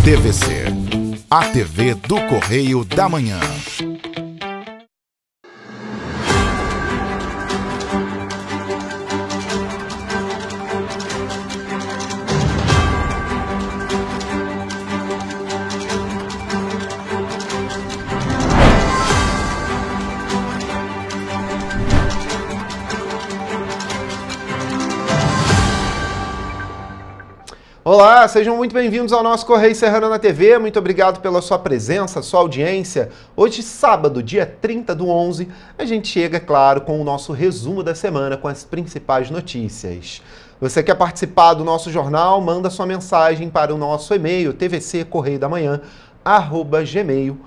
TVC, a TV do Correio da Manhã. Olá, sejam muito bem-vindos ao nosso Correio Serrano na TV. Muito obrigado pela sua presença, sua audiência. Hoje, sábado, dia 30/11, a gente chega, claro, com o nosso resumo da semana com as principais notícias. Você quer participar do nosso jornal? Manda sua mensagem para o nosso e-mail, tvccorreiodamanhã@gmail.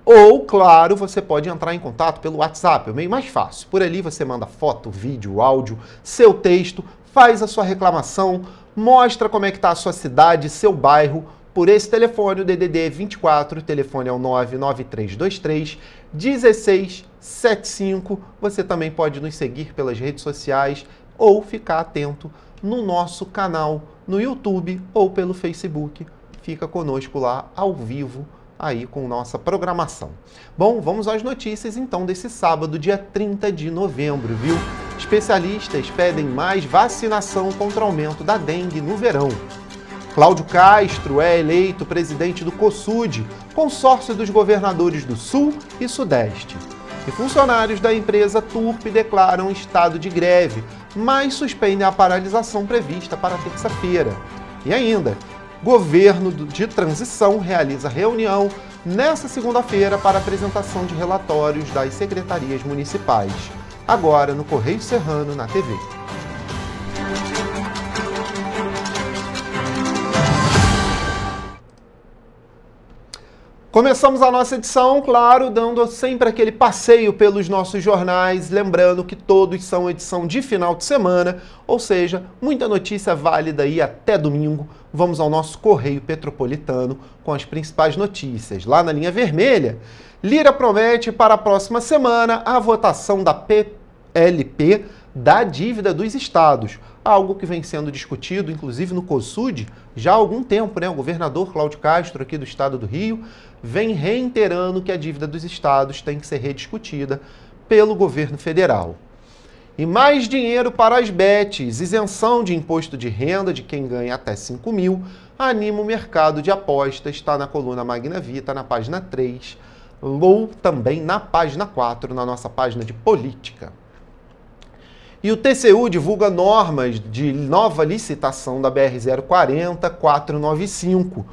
Ou, claro, você pode entrar em contato pelo WhatsApp, é o meio mais fácil. Por ali você manda foto, vídeo, áudio, seu texto, faz a sua reclamação, mostra como é que está a sua cidade, seu bairro, por esse telefone, o DDD 24, o telefone é o 99323-1675. Você também pode nos seguir pelas redes sociais ou ficar atento no nosso canal no YouTube ou pelo Facebook. Fica conosco lá ao vivo, aí com nossa programação. Bom, vamos às notícias então desse sábado, dia 30 de novembro, viu? Especialistas pedem mais vacinação contra o aumento da dengue no verão. Cláudio Castro é eleito presidente do COSUD, consórcio dos governadores do Sul e Sudeste. E funcionários da empresa Turp declaram estado de greve, mas suspendem a paralisação prevista para terça-feira. E ainda, governo de transição realiza reunião nesta segunda-feira para apresentação de relatórios das secretarias municipais. Agora no Correio Serrano na TV. Começamos a nossa edição, claro, dando sempre aquele passeio pelos nossos jornais, lembrando que todos são edição de final de semana, ou seja, muita notícia válida aí até domingo. Vamos ao nosso Correio Petropolitano com as principais notícias. Lá na linha vermelha, Lira promete para a próxima semana a votação da PLP da dívida dos estados, algo que vem sendo discutido, inclusive no COSUD, já há algum tempo, né? O governador Cláudio Castro, aqui do estado do Rio, vem reiterando que a dívida dos estados tem que ser rediscutida pelo governo federal. E mais dinheiro para as bets, isenção de imposto de renda de quem ganha até 5 mil, anima o mercado de apostas, está na coluna Magna Vita, na página 3, ou também na página 4, na nossa página de política. E o TCU divulga normas de nova licitação da BR-040-495.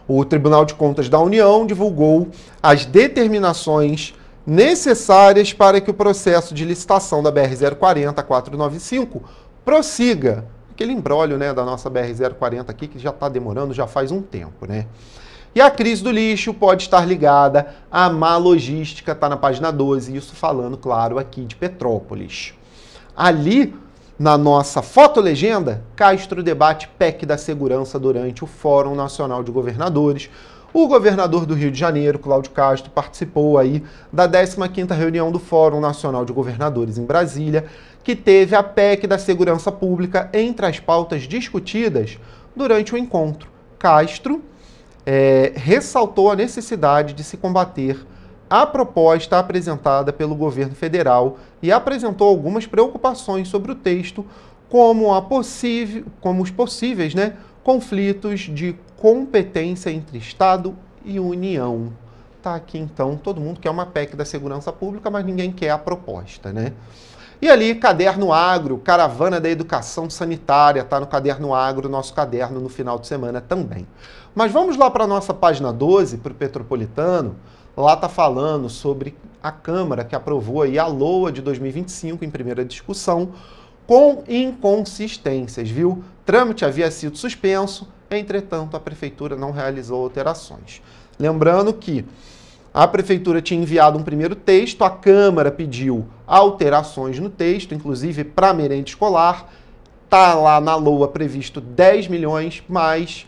O Tribunal de Contas da União divulgou as determinações necessárias para que o processo de licitação da BR-040-495 prossiga. Aquele imbróglio, né, da nossa BR-040 aqui, que já está demorando, já faz um tempo, né? E a crise do lixo pode estar ligada à má logística, está na página 12, isso falando, claro, aqui de Petrópolis. Ali, na nossa fotolegenda, Castro debate PEC da segurança durante o Fórum Nacional de Governadores. O governador do Rio de Janeiro, Cláudio Castro, participou aí da 15ª reunião do Fórum Nacional de Governadores em Brasília, que teve a PEC da segurança pública entre as pautas discutidas durante o encontro. Castro ressaltou a necessidade de se combater a proposta apresentada pelo governo federal e apresentou algumas preocupações sobre o texto, como os possíveis, né, conflitos de competência entre Estado e União. Tá aqui então, todo mundo quer uma PEC da segurança pública, mas ninguém quer a proposta, né? E ali, Caderno Agro, Caravana da Educação Sanitária, tá no Caderno Agro, nosso caderno no final de semana também. Mas vamos lá para a nossa página 12, para o Petropolitano. Lá está falando sobre a Câmara que aprovou aí a LOA de 2025 em primeira discussão com inconsistências, viu? Trâmite havia sido suspenso, entretanto a Prefeitura não realizou alterações. Lembrando que a Prefeitura tinha enviado um primeiro texto, a Câmara pediu alterações no texto, inclusive para merenda escolar. Está lá na LOA previsto 10 milhões, mas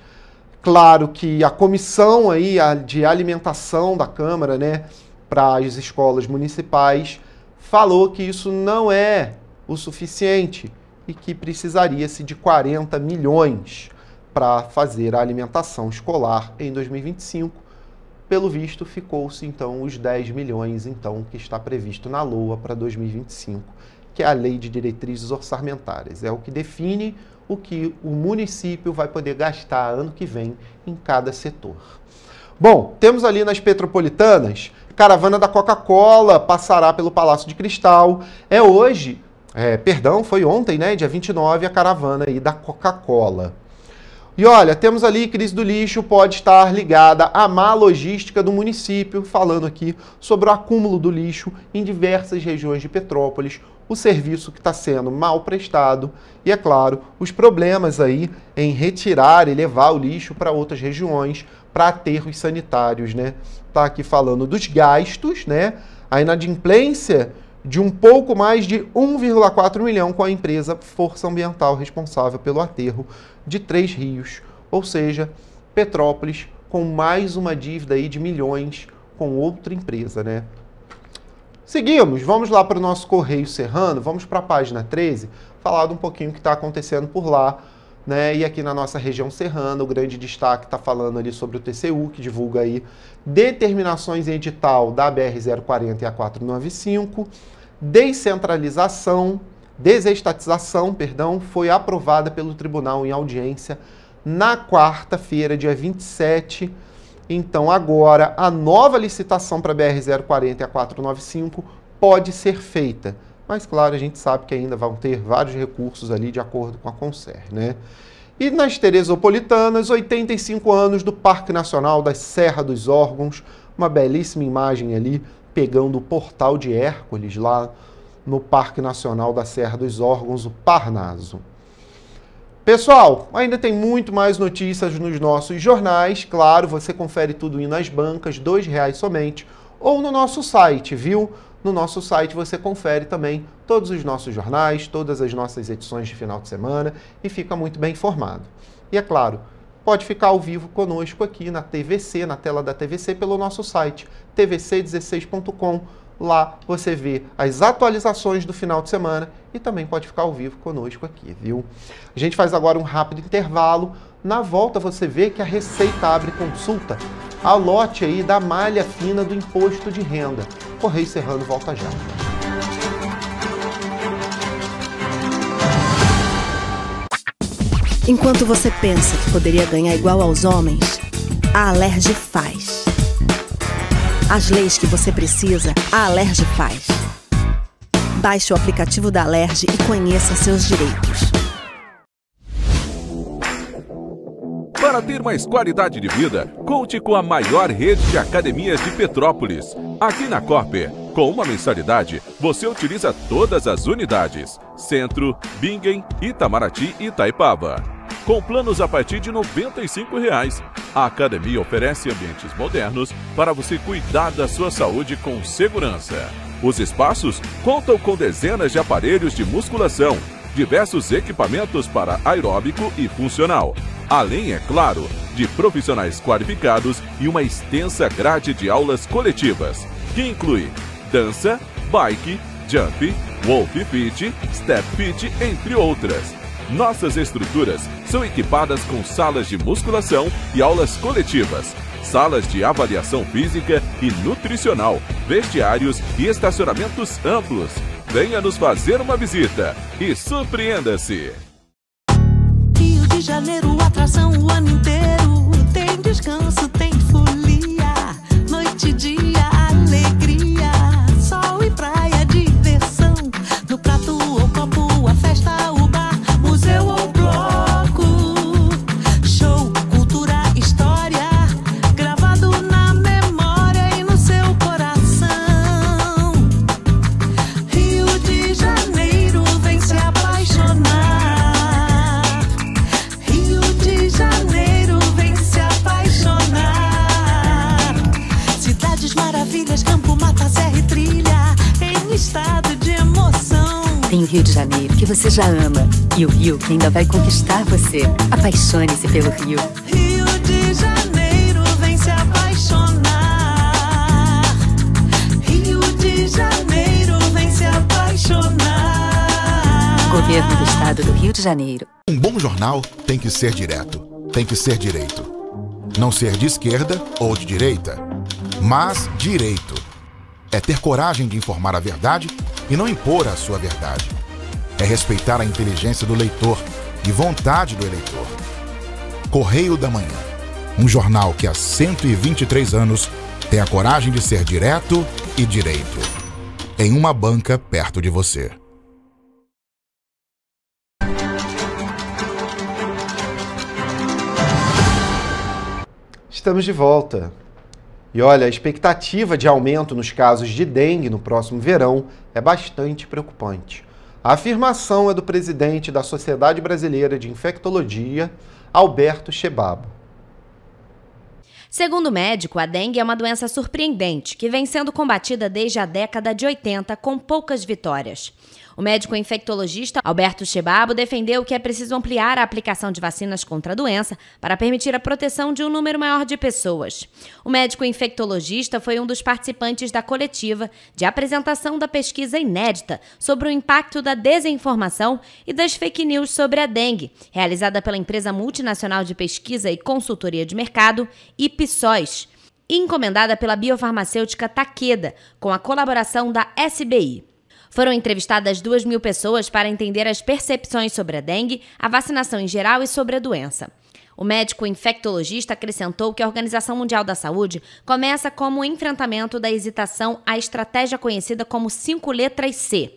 claro que a comissão aí de alimentação da Câmara, né, para as escolas municipais, falou que isso não é o suficiente e que precisaria-se de 40 milhões. para fazer a alimentação escolar em 2025. Pelo visto, ficou-se então os 10 milhões então, que está previsto na LOA para 2025, que é a Lei de Diretrizes Orçamentárias. É o que define o que o município vai poder gastar ano que vem em cada setor. Bom, temos ali nas Petropolitanas, caravana da Coca-Cola passará pelo Palácio de Cristal. Foi ontem, né, dia 29, a caravana aí da Coca-Cola. E olha, temos ali crise do lixo pode estar ligada à má logística do município, falando aqui sobre o acúmulo do lixo em diversas regiões de Petrópolis, o serviço que está sendo mal prestado e, é claro, os problemas aí em retirar e levar o lixo para outras regiões, para aterros sanitários, né? Tá aqui falando dos gastos, né? A inadimplência de um pouco mais de 1,4 milhão com a empresa Força Ambiental responsável pelo aterro de 3 rios, ou seja, Petrópolis com mais uma dívida aí de milhões com outra empresa, né? Seguimos, vamos lá para o nosso Correio Serrano, vamos para a página 13, falar de um pouquinho o que está acontecendo por lá, né? E aqui na nossa região serrana, o grande destaque está falando ali sobre o TCU, que divulga aí determinações em edital da BR-040 e a 495, desestatização, foi aprovada pelo tribunal em audiência na quarta-feira, dia 27. Então, agora, a nova licitação para a BR-040 e a 495 pode ser feita. Mas, claro, a gente sabe que ainda vão ter vários recursos ali de acordo com a Concer, né? E nas Teresopolitanas, 85 anos do Parque Nacional da Serra dos Órgãos, uma belíssima imagem ali, pegando o Portal de Hércules, lá no Parque Nacional da Serra dos Órgãos, o Parnaso. Pessoal, ainda tem muito mais notícias nos nossos jornais. Claro, você confere tudo aí nas bancas, R$2 somente, ou no nosso site, viu? No nosso site você confere também todos os nossos jornais, todas as nossas edições de final de semana e fica muito bem informado. E é claro, pode ficar ao vivo conosco aqui na TVC, na tela da TVC, pelo nosso site, tvc16.com. Lá você vê as atualizações do final de semana e também pode ficar ao vivo conosco aqui, viu? A gente faz agora um rápido intervalo. Na volta você vê que a Receita abre consulta a lote aí da malha fina do imposto de renda. Correio Serrano volta já. Enquanto você pensa que poderia ganhar igual aos homens, a Alerj faz. As leis que você precisa, a Alerj faz. Baixe o aplicativo da Alerj e conheça seus direitos. Para ter mais qualidade de vida, conte com a maior rede de academias de Petrópolis. Aqui na Corper, com uma mensalidade, você utiliza todas as unidades: Centro, Bingen, Itamaraty e Itaipava. Com planos a partir de R$ 95,00. A academia oferece ambientes modernos para você cuidar da sua saúde com segurança. Os espaços contam com dezenas de aparelhos de musculação, diversos equipamentos para aeróbico e funcional, além, é claro, de profissionais qualificados e uma extensa grade de aulas coletivas, que inclui dança, bike, jump, wolf fit, step fit, entre outras. Nossas estruturas são equipadas com salas de musculação e aulas coletivas, salas de avaliação física e nutricional, vestiários e estacionamentos amplos. Venha nos fazer uma visita e surpreenda-se! Rio de Janeiro, atração o ano inteiro. Tem descanso, tem folia, noite e dia, alegria, sol e praia, diversão. No prato ou copo, a festa, o bar, museu ou bloco. Show, cultura, história, gravado na memória e no seu coração. Rio de Janeiro, vem se apaixonar. Rio de Janeiro, vem se apaixonar. Cidades maravilhas, campo, mata, serra e trilha, em estado de emoção. Tem o Rio de Janeiro, que você já ama, e o Rio que ainda vai conquistar você. Apaixone-se pelo Rio. Rio de Janeiro, vem se apaixonar. Rio de Janeiro, vem se apaixonar. Governo do Estado do Rio de Janeiro. Um bom jornal tem que ser direto. tem que ser direito. Não ser de esquerda ou de direita, mas direito. É ter coragem de informar a verdade e não impor a sua verdade. É respeitar a inteligência do leitor e vontade do eleitor. Correio da Manhã, um jornal que há 123 anos tem a coragem de ser direto e direito. Em uma banca perto de você. Estamos de volta. E olha, a expectativa de aumento nos casos de dengue no próximo verão é bastante preocupante. A afirmação é do presidente da Sociedade Brasileira de Infectologia, Alberto Chebabo. Segundo o médico, a dengue é uma doença surpreendente que vem sendo combatida desde a década de 80 com poucas vitórias. O médico infectologista Alberto Chebabo defendeu que é preciso ampliar a aplicação de vacinas contra a doença para permitir a proteção de um número maior de pessoas. O médico infectologista foi um dos participantes da coletiva de apresentação da pesquisa inédita sobre o impacto da desinformação e das fake news sobre a dengue, realizada pela empresa multinacional de pesquisa e consultoria de mercado, Ipsos, encomendada pela biofarmacêutica Takeda, com a colaboração da SBI. Foram entrevistadas 2.000 pessoas para entender as percepções sobre a dengue, a vacinação em geral e sobre a doença. O médico infectologista acrescentou que a Organização Mundial da Saúde começa como o enfrentamento da hesitação à estratégia conhecida como 5 letras C.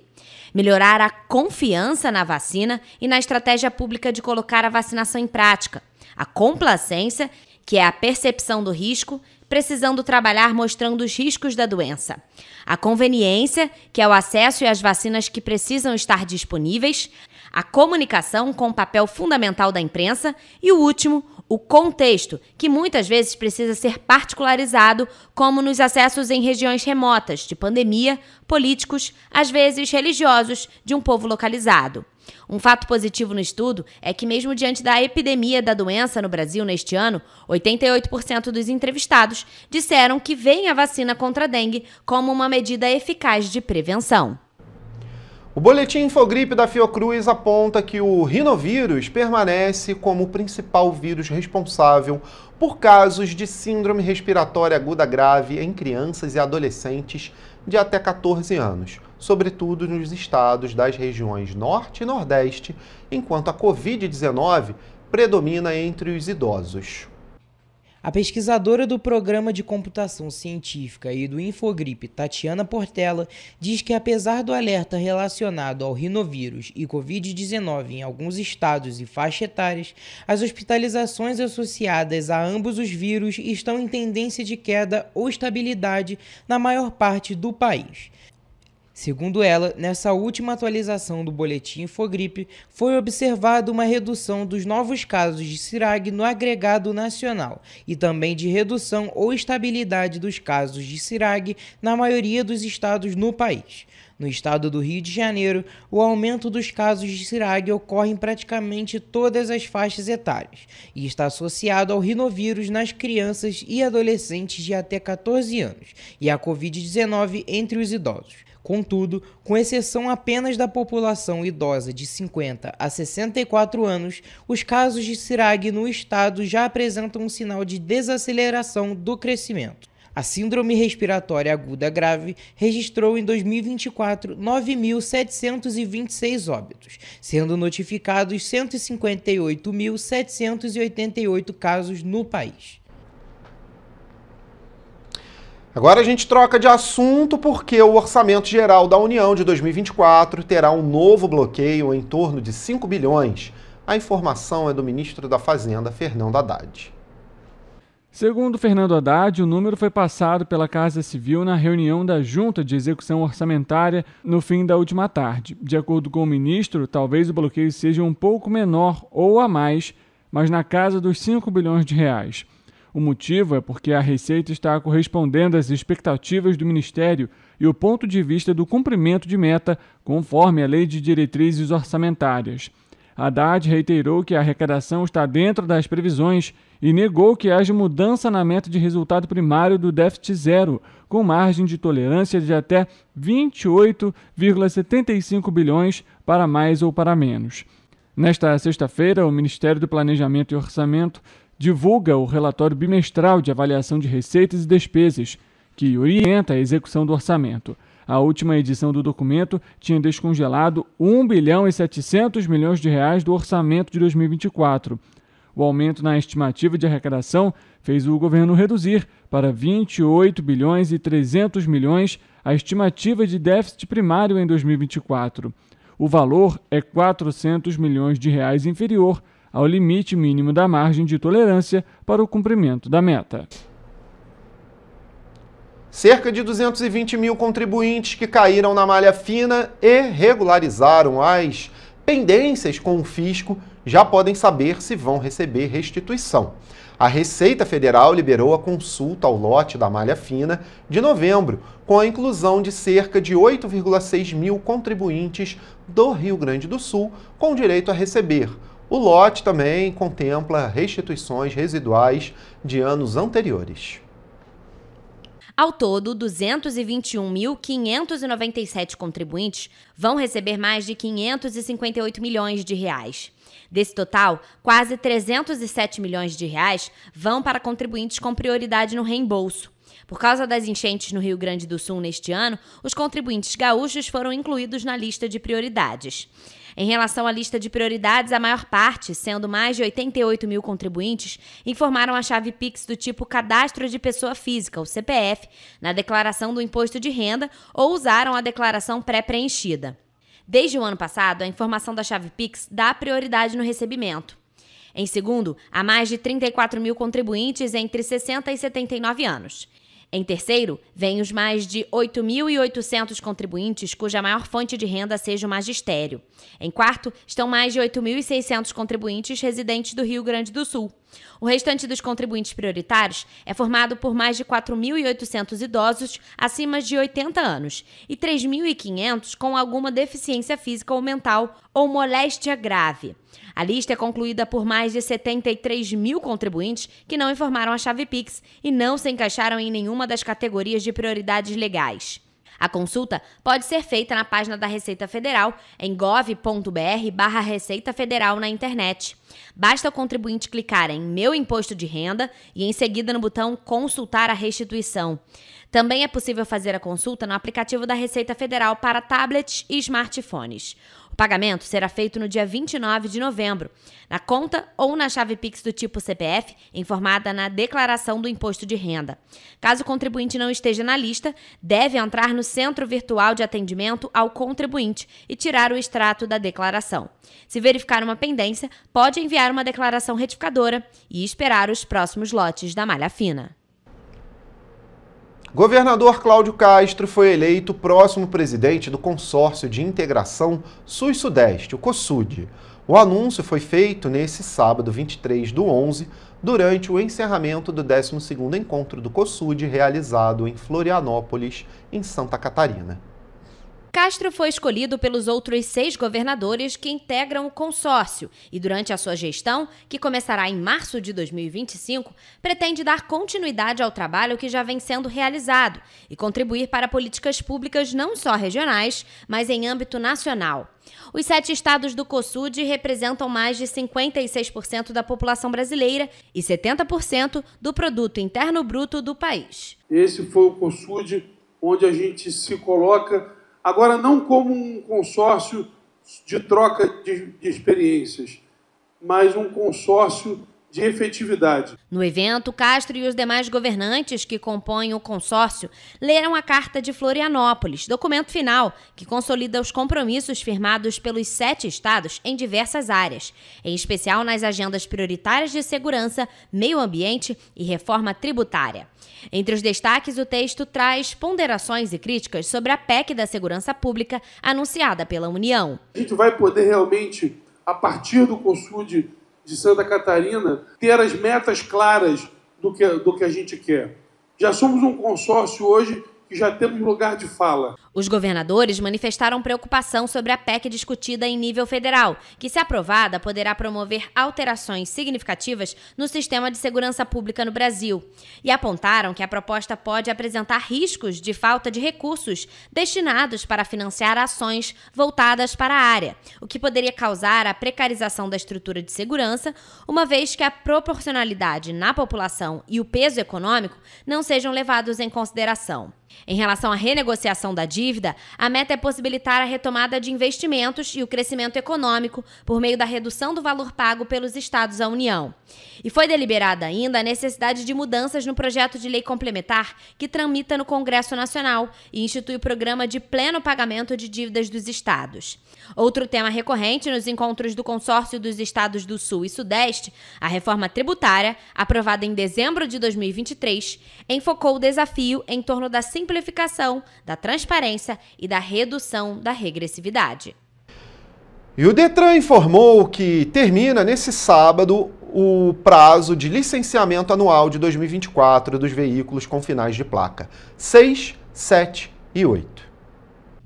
Melhorar a confiança na vacina e na estratégia pública de colocar a vacinação em prática. A complacência, que é a percepção do risco, precisando trabalhar mostrando os riscos da doença. A conveniência, que é o acesso e as vacinas que precisam estar disponíveis. A comunicação, com o papel fundamental da imprensa. E o último, o contexto, que muitas vezes precisa ser particularizado, como nos acessos em regiões remotas, de pandemia, políticos, às vezes religiosos, de um povo localizado. Um fato positivo no estudo é que, mesmo diante da epidemia da doença no Brasil neste ano, 88% dos entrevistados disseram que veem a vacina contra a dengue como uma medida eficaz de prevenção. O boletim Infogripe da Fiocruz aponta que o rinovírus permanece como o principal vírus responsável por casos de síndrome respiratória aguda grave em crianças e adolescentes de até 14 anos, sobretudo nos estados das regiões Norte e Nordeste, enquanto a Covid-19 predomina entre os idosos. A pesquisadora do Programa de Computação Científica e do Infogripe, Tatiana Portela, diz que apesar do alerta relacionado ao rinovírus e Covid-19 em alguns estados e faixas etárias, as hospitalizações associadas a ambos os vírus estão em tendência de queda ou estabilidade na maior parte do país. Segundo ela, nessa última atualização do boletim Infogripe, foi observada uma redução dos novos casos de CIRAG no agregado nacional e também de redução ou estabilidade dos casos de CIRAG na maioria dos estados no país. No estado do Rio de Janeiro, o aumento dos casos de CIRAG ocorre em praticamente todas as faixas etárias e está associado ao rinovírus nas crianças e adolescentes de até 14 anos e à Covid-19 entre os idosos. Contudo, com exceção apenas da população idosa de 50 a 64 anos, os casos de CIRAG no estado já apresentam um sinal de desaceleração do crescimento. A síndrome respiratória aguda grave registrou em 2024 9.726 óbitos, sendo notificados 158.788 casos no país. Agora a gente troca de assunto porque o Orçamento Geral da União de 2024 terá um novo bloqueio em torno de 5 bilhões. A informação é do ministro da Fazenda, Fernando Haddad. Segundo Fernando Haddad, o número foi passado pela Casa Civil na reunião da Junta de Execução Orçamentária no fim da última tarde. De acordo com o ministro, talvez o bloqueio seja um pouco menor ou a mais, mas na casa dos 5 bilhões de reais. O motivo é porque a Receita está correspondendo às expectativas do Ministério e o ponto de vista do cumprimento de meta, conforme a Lei de Diretrizes Orçamentárias. Haddad reiterou que a arrecadação está dentro das previsões e negou que haja mudança na meta de resultado primário do déficit zero, com margem de tolerância de até 28,75 bilhões para mais ou para menos. Nesta sexta-feira, o Ministério do Planejamento e Orçamento divulga o relatório bimestral de avaliação de receitas e despesas, que orienta a execução do orçamento. A última edição do documento tinha descongelado 1 bilhão e 700 milhões de reais do orçamento de 2024. O aumento na estimativa de arrecadação fez o governo reduzir para 28 bilhões e 300 milhões a estimativa de déficit primário em 2024. O valor é 400 milhões de reais inferior ao limite mínimo da margem de tolerância para o cumprimento da meta. Cerca de 220 mil contribuintes que caíram na malha fina e regularizaram as pendências com o fisco já podem saber se vão receber restituição. A Receita Federal liberou a consulta ao lote da malha fina de novembro, com a inclusão de cerca de 8,6 mil contribuintes do Rio Grande do Sul com direito a receber. O lote também contempla restituições residuais de anos anteriores. Ao todo, 221.597 contribuintes vão receber mais de 558 milhões de reais. Desse total, quase 307 milhões de reais vão para contribuintes com prioridade no reembolso. Por causa das enchentes no Rio Grande do Sul neste ano, os contribuintes gaúchos foram incluídos na lista de prioridades. Em relação à lista de prioridades, a maior parte, sendo mais de 88 mil contribuintes, informaram a chave Pix do tipo Cadastro de Pessoa Física, o CPF, na declaração do imposto de renda ou usaram a declaração pré-preenchida. Desde o ano passado, a informação da chave Pix dá prioridade no recebimento. Em segundo, há mais de 34 mil contribuintes entre 60 e 79 anos. Em terceiro, vêm os mais de 8.800 contribuintes cuja maior fonte de renda seja o magistério. Em quarto, estão mais de 8.600 contribuintes residentes do Rio Grande do Sul. O restante dos contribuintes prioritários é formado por mais de 4.800 idosos acima de 80 anos e 3.500 com alguma deficiência física ou mental ou moléstia grave. A lista é concluída por mais de 73 mil contribuintes que não informaram a chave Pix e não se encaixaram em nenhuma das categorias de prioridades legais. A consulta pode ser feita na página da Receita Federal em gov.br/Receita Federal na internet. Basta o contribuinte clicar em Meu Imposto de Renda e em seguida no botão Consultar a Restituição. Também é possível fazer a consulta no aplicativo da Receita Federal para tablets e smartphones. O pagamento será feito no dia 29 de novembro, na conta ou na chave Pix do tipo CPF, informada na declaração do imposto de renda. Caso o contribuinte não esteja na lista, deve entrar no Centro Virtual de Atendimento ao Contribuinte e tirar o extrato da declaração. Se verificar uma pendência, pode enviar uma declaração retificadora e esperar os próximos lotes da malha fina. Governador Cláudio Castro foi eleito próximo presidente do Consórcio de Integração Sul-Sudeste, o COSUD. O anúncio foi feito nesse sábado, 23/11, durante o encerramento do 12º encontro do COSUD, realizado em Florianópolis, em Santa Catarina. Castro foi escolhido pelos outros 6 governadores que integram o consórcio e, durante a sua gestão, que começará em março de 2025, pretende dar continuidade ao trabalho que já vem sendo realizado e contribuir para políticas públicas não só regionais, mas em âmbito nacional. Os 7 estados do COSUD representam mais de 56% da população brasileira e 70% do produto interno bruto do país. Esse foi o COSUD onde a gente se coloca agora não como um consórcio de troca de experiências, mas um consórcio de efetividade. No evento, Castro e os demais governantes que compõem o consórcio leram a Carta de Florianópolis, documento final que consolida os compromissos firmados pelos 7 estados em diversas áreas, em especial nas agendas prioritárias de segurança, meio ambiente e reforma tributária. Entre os destaques, o texto traz ponderações e críticas sobre a PEC da Segurança Pública anunciada pela União. A gente vai poder realmente, a partir do COSUD de Santa Catarina, ter as metas claras do que a gente quer. Já somos um consórcio hoje que já temos lugar de fala. Os governadores manifestaram preocupação sobre a PEC discutida em nível federal, que, se aprovada, poderá promover alterações significativas no sistema de segurança pública no Brasil. E apontaram que a proposta pode apresentar riscos de falta de recursos destinados para financiar ações voltadas para a área, o que poderia causar a precarização da estrutura de segurança, uma vez que a proporcionalidade na população e o peso econômico não sejam levados em consideração. Em relação à renegociação da dívida, a meta é possibilitar a retomada de investimentos e o crescimento econômico por meio da redução do valor pago pelos estados à União. E foi deliberada ainda a necessidade de mudanças no projeto de lei complementar que tramita no Congresso Nacional e institui o programa de pleno pagamento de dívidas dos estados. Outro tema recorrente nos encontros do Consórcio dos Estados do Sul e Sudeste, a reforma tributária, aprovada em dezembro de 2023, enfocou o desafio em torno da simplificação, da transparência e da redução da regressividade. E o Detran informou que termina nesse sábado o prazo de licenciamento anual de 2024 dos veículos com finais de placa 6, 7 e 8.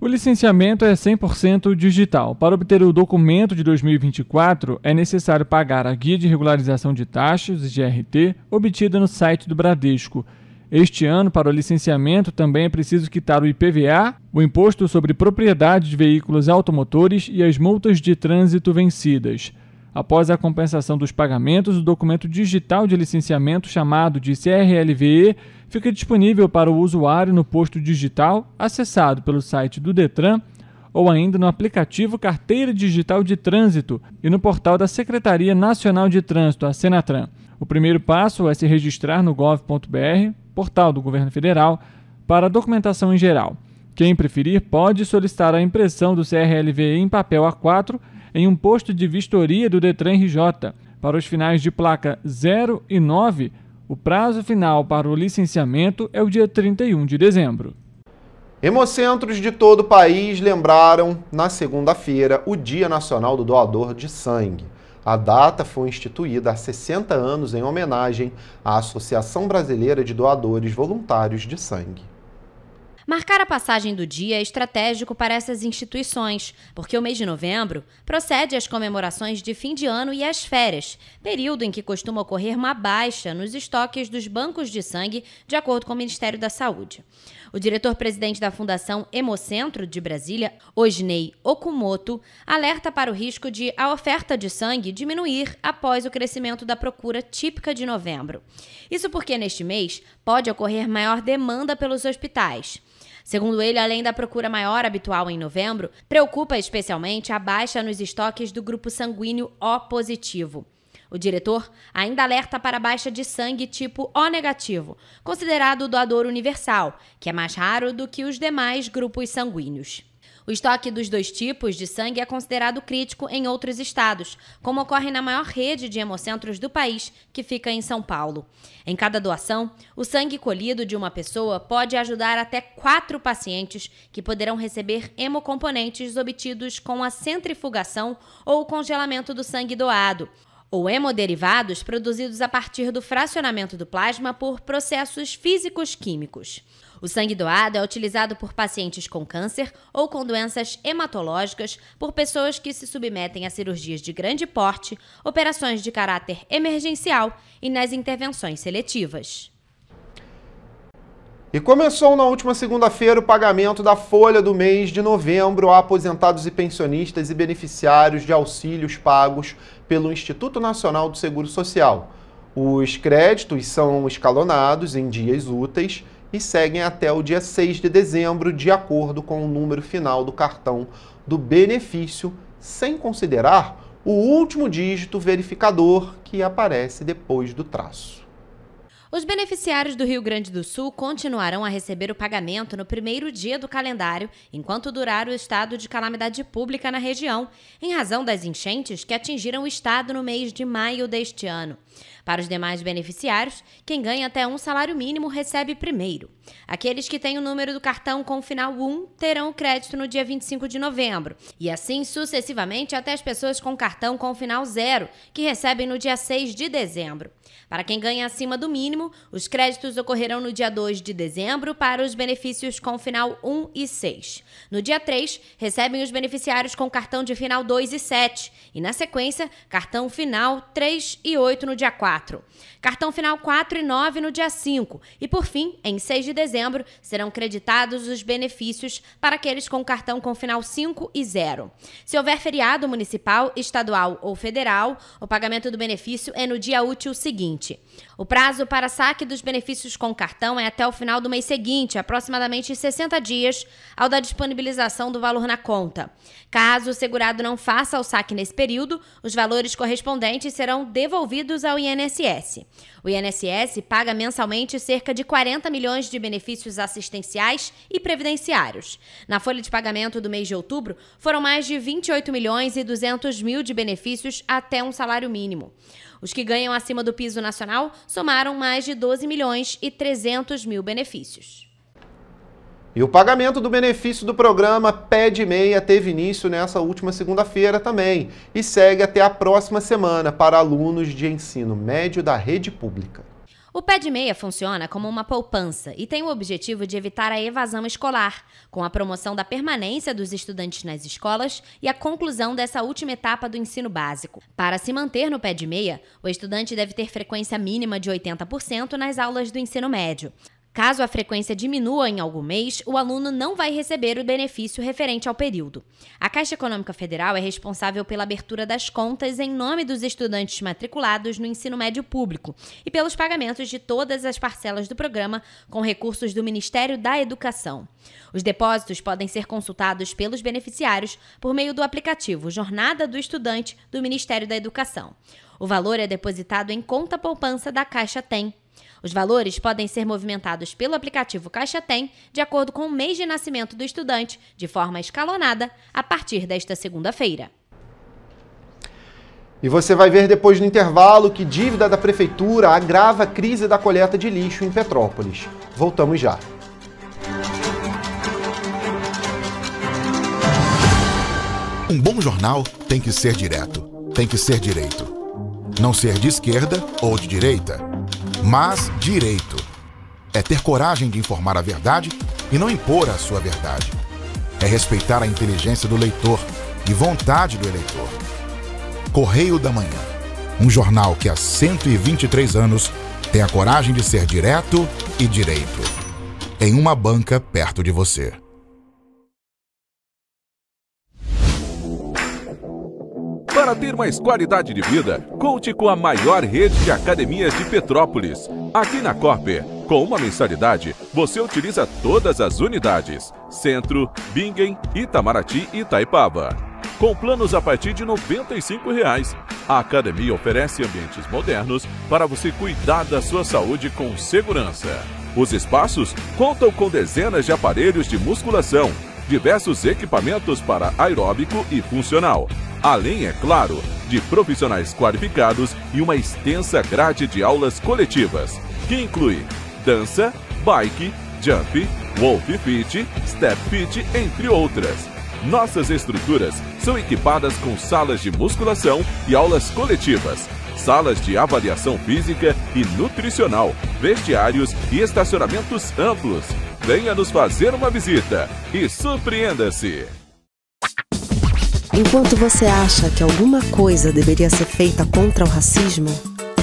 O licenciamento é 100% digital. Para obter o documento de 2024, é necessário pagar a Guia de Regularização de Taxas, GRT, obtida no site do Bradesco. Este ano, para o licenciamento, também é preciso quitar o IPVA, o Imposto sobre Propriedade de Veículos Automotores e as multas de trânsito vencidas. Após a compensação dos pagamentos, o documento digital de licenciamento, chamado de CRLVE, fica disponível para o usuário no posto digital, acessado pelo site do Detran, ou ainda no aplicativo Carteira Digital de Trânsito e no portal da Secretaria Nacional de Trânsito, a Senatran. O primeiro passo é se registrar no gov.br, portal do Governo Federal, para a documentação em geral. Quem preferir pode solicitar a impressão do CRLVE em papel A4 em um posto de vistoria do Detran RJ. Para os finais de placa 0 e 9, o prazo final para o licenciamento é o dia 31 de dezembro. Hemocentros de todo o país lembraram, na segunda-feira, o Dia Nacional do Doador de Sangue. A data foi instituída há 60 anos em homenagem à Associação Brasileira de Doadores Voluntários de Sangue. Marcar a passagem do dia é estratégico para essas instituições, porque o mês de novembro procede às comemorações de fim de ano e às férias, período em que costuma ocorrer uma baixa nos estoques dos bancos de sangue, de acordo com o Ministério da Saúde. O diretor-presidente da Fundação Hemocentro de Brasília, Osnei Okumoto, alerta para o risco de a oferta de sangue diminuir após o crescimento da procura típica de novembro. Isso porque neste mês pode ocorrer maior demanda pelos hospitais. Segundo ele, além da procura maior habitual em novembro, preocupa especialmente a baixa nos estoques do grupo sanguíneo O positivo. O diretor ainda alerta para a baixa de sangue tipo O negativo, considerado o doador universal, que é mais raro do que os demais grupos sanguíneos. O estoque dos dois tipos de sangue é considerado crítico em outros estados, como ocorre na maior rede de hemocentros do país, que fica em São Paulo. Em cada doação, o sangue colhido de uma pessoa pode ajudar até 4 pacientes que poderão receber hemocomponentes obtidos com a centrifugação ou o congelamento do sangue doado, ou hemoderivados produzidos a partir do fracionamento do plasma por processos físicos-químicos. O sangue doado é utilizado por pacientes com câncer ou com doenças hematológicas, por pessoas que se submetem a cirurgias de grande porte, operações de caráter emergencial e nas intervenções seletivas. E começou na última segunda-feira o pagamento da folha do mês de novembro a aposentados e pensionistas e beneficiários de auxílios pagos pelo Instituto Nacional do Seguro Social. Os créditos são escalonados em dias úteis e seguem até o dia 6 de dezembro, de acordo com o número final do cartão do benefício, sem considerar o último dígito verificador que aparece depois do traço. Os beneficiários do Rio Grande do Sul continuarão a receber o pagamento no primeiro dia do calendário, enquanto durar o estado de calamidade pública na região, em razão das enchentes que atingiram o estado no mês de maio deste ano. Para os demais beneficiários, quem ganha até um salário mínimo recebe primeiro. Aqueles que têm o número do cartão com o final 1 terão o crédito no dia 25 de novembro, e assim sucessivamente até as pessoas com cartão com o final 0, que recebem no dia 6 de dezembro. Para quem ganha acima do mínimo, os créditos ocorrerão no dia 2 de dezembro para os benefícios com final 1 e 6. No dia 3, recebem os beneficiários com cartão de final 2 e 7, e na sequência, cartão final 3 e 8 no dia 4. Cartão final 4 e 9 no dia 5, e por fim, em 6 de dezembro, serão creditados os benefícios para aqueles com cartão com final 5 e 0. Se houver feriado municipal, estadual ou federal, o pagamento do benefício é no dia útil seguinte. O prazo para saque dos benefícios com cartão é até o final do mês seguinte, aproximadamente 60 dias, ao da disponibilização do valor na conta. Caso o segurado não faça o saque nesse período, os valores correspondentes serão devolvidos ao INSS. O INSS paga mensalmente cerca de 40 milhões de benefícios assistenciais e previdenciários. Na folha de pagamento do mês de outubro, foram mais de 28 milhões e 200 mil de benefícios até um salário mínimo. Os que ganham acima do piso nacional somaram mais de 12 milhões e 300 mil benefícios. E o pagamento do benefício do programa Pede Meia teve início nessa última segunda-feira também e segue até a próxima semana para alunos de ensino médio da rede pública. O Pede Meia funciona como uma poupança e tem o objetivo de evitar a evasão escolar, com a promoção da permanência dos estudantes nas escolas e a conclusão dessa última etapa do ensino básico. Para se manter no Pede Meia, o estudante deve ter frequência mínima de 80% nas aulas do ensino médio. Caso a frequência diminua em algum mês, o aluno não vai receber o benefício referente ao período. A Caixa Econômica Federal é responsável pela abertura das contas em nome dos estudantes matriculados no ensino médio público e pelos pagamentos de todas as parcelas do programa com recursos do Ministério da Educação. Os depósitos podem ser consultados pelos beneficiários por meio do aplicativo Jornada do Estudante do Ministério da Educação. O valor é depositado em conta poupança da Caixa Tem. Os valores podem ser movimentados pelo aplicativo Caixa Tem, de acordo com o mês de nascimento do estudante, de forma escalonada, a partir desta segunda-feira. E você vai ver depois do intervalo que dívida da Prefeitura agrava a crise da coleta de lixo em Petrópolis. Voltamos já. Um bom jornal tem que ser direto, tem que ser direito. Não ser de esquerda ou de direita, mas direito. É ter coragem de informar a verdade e não impor a sua verdade. É respeitar a inteligência do leitor e vontade do eleitor. Correio da Manhã, um jornal que há 123 anos tem a coragem de ser direto e direito. Em uma banca perto de você. Para ter mais qualidade de vida, conte com a maior rede de academias de Petrópolis. Aqui na Corper, com uma mensalidade, você utiliza todas as unidades: Centro, Bingen, Itamaraty e Itaipava. Com planos a partir de R$ 95,00. A academia oferece ambientes modernos para você cuidar da sua saúde com segurança. Os espaços contam com dezenas de aparelhos de musculação, diversos equipamentos para aeróbico e funcional. Além, é claro, de profissionais qualificados e uma extensa grade de aulas coletivas, que inclui dança, bike, jump, wolf fit, step fit, entre outras. Nossas estruturas são equipadas com salas de musculação e aulas coletivas, salas de avaliação física e nutricional, vestiários e estacionamentos amplos. Venha nos fazer uma visita e surpreenda-se! Enquanto você acha que alguma coisa deveria ser feita contra o racismo,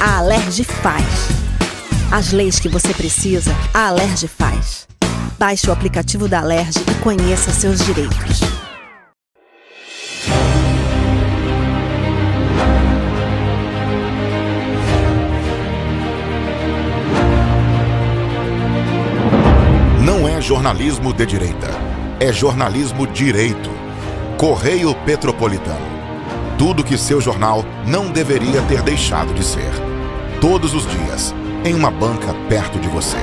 a Alerj faz. As leis que você precisa, a Alerj faz. Baixe o aplicativo da Alerj e conheça seus direitos. Não é jornalismo de direita, é jornalismo direito. Correio Petropolitano. Tudo que seu jornal não deveria ter deixado de ser. Todos os dias, em uma banca perto de você.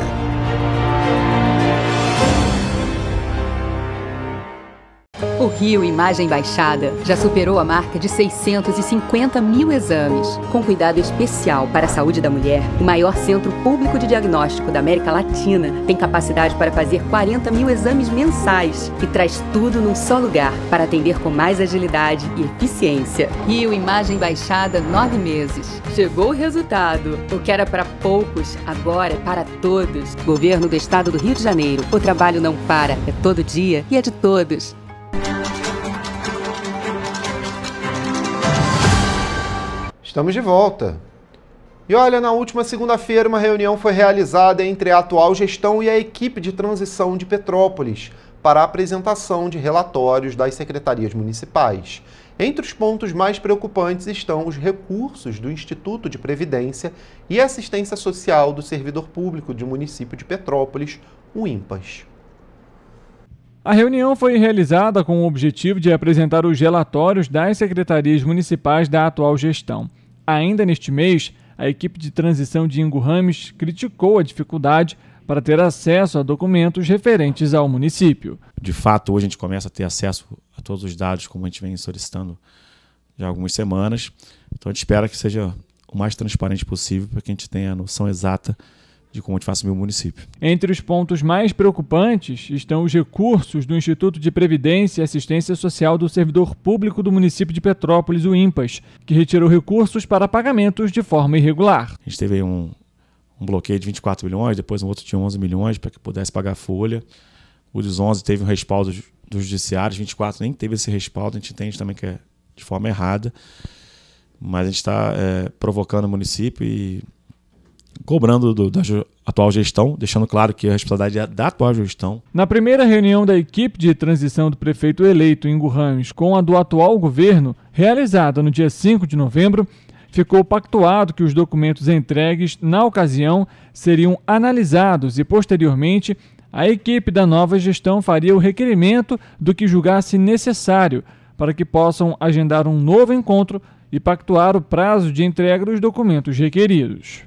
O Rio Imagem Baixada já superou a marca de 650 mil exames. Com cuidado especial para a saúde da mulher, o maior centro público de diagnóstico da América Latina tem capacidade para fazer 40 mil exames mensais e traz tudo num só lugar para atender com mais agilidade e eficiência. Rio Imagem Baixada, 9 meses. Chegou o resultado. O que era para poucos, agora é para todos. Governo do Estado do Rio de Janeiro. O trabalho não para, é todo dia e é de todos. Estamos de volta. E olha, na última segunda-feira, uma reunião foi realizada entre a atual gestão e a equipe de transição de Petrópolis para a apresentação de relatórios das secretarias municipais. Entre os pontos mais preocupantes estão os recursos do Instituto de Previdência e Assistência Social do Servidor Público do município de Petrópolis, o INPAS. A reunião foi realizada com o objetivo de apresentar os relatórios das secretarias municipais da atual gestão. Ainda neste mês, a equipe de transição de Ingo Rames criticou a dificuldade para ter acesso a documentos referentes ao município. De fato, hoje a gente começa a ter acesso a todos os dados, como a gente vem solicitando já há algumas semanas. Então a gente espera que seja o mais transparente possível para que a gente tenha a noção exata de como a gente vai assumir o município. Entre os pontos mais preocupantes estão os recursos do Instituto de Previdência e Assistência Social do Servidor Público do município de Petrópolis, o INPAS, que retirou recursos para pagamentos de forma irregular. A gente teve um bloqueio de 24 milhões, depois um outro de 11 milhões para que pudesse pagar a folha. O dos 11 teve um respaldo dos judiciários, 24 nem teve esse respaldo, a gente entende também que é de forma errada, mas a gente está provocando o município e cobrando da atual gestão, deixando claro que a responsabilidade é da atual gestão. Na primeira reunião da equipe de transição do prefeito eleito Ingo Rames com a do atual governo, realizada no dia 5 de novembro, ficou pactuado que os documentos entregues na ocasião seriam analisados e, posteriormente, a equipe da nova gestão faria o requerimento do que julgasse necessário para que possam agendar um novo encontro e pactuar o prazo de entrega dos documentos requeridos.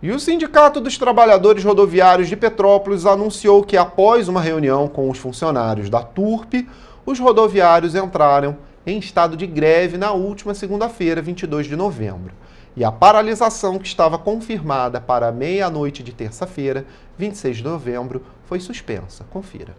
E o Sindicato dos Trabalhadores Rodoviários de Petrópolis anunciou que, após uma reunião com os funcionários da TURP, os rodoviários entraram em estado de greve na última segunda-feira, 22 de novembro. E a paralisação, que estava confirmada para meia-noite de terça-feira, 26 de novembro, foi suspensa. Confira.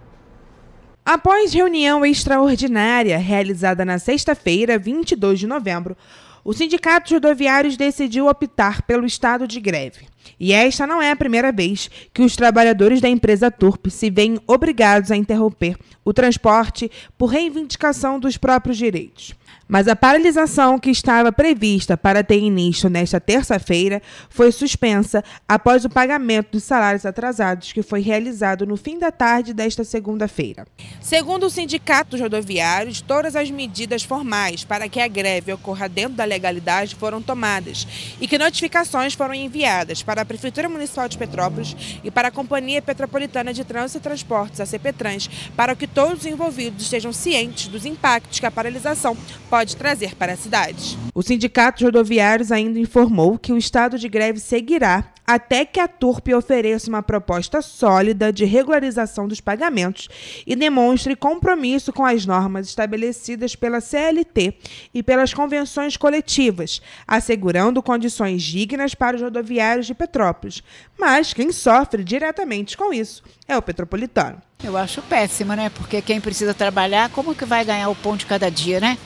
Após reunião extraordinária realizada na sexta-feira, 22 de novembro, o Sindicato dos Rodoviários decidiu optar pelo estado de greve. E esta não é a primeira vez que os trabalhadores da empresa TURP se veem obrigados a interromper o transporte por reivindicação dos próprios direitos. Mas a paralisação, que estava prevista para ter início nesta terça-feira, foi suspensa após o pagamento dos salários atrasados, que foi realizado no fim da tarde desta segunda-feira. Segundo o Sindicato dos Rodoviários, todas as medidas formais para que a greve ocorra dentro da legalidade foram tomadas e que notificações foram enviadas para a Prefeitura Municipal de Petrópolis e para a Companhia Petropolitana de Trânsito e Transportes, a CPTrans, para que todos os envolvidos estejam cientes dos impactos que a paralisação pode trazer para a cidade. O Sindicato dos Rodoviários ainda informou que o estado de greve seguirá até que a TURP ofereça uma proposta sólida de regularização dos pagamentos e demonstre compromisso com as normas estabelecidas pela CLT e pelas convenções coletivas, assegurando condições dignas para os rodoviários de Petrópolis. Mas quem sofre diretamente com isso é o petropolitano. Eu acho péssimo, né? Porque quem precisa trabalhar, como que vai ganhar o pão de cada dia, né?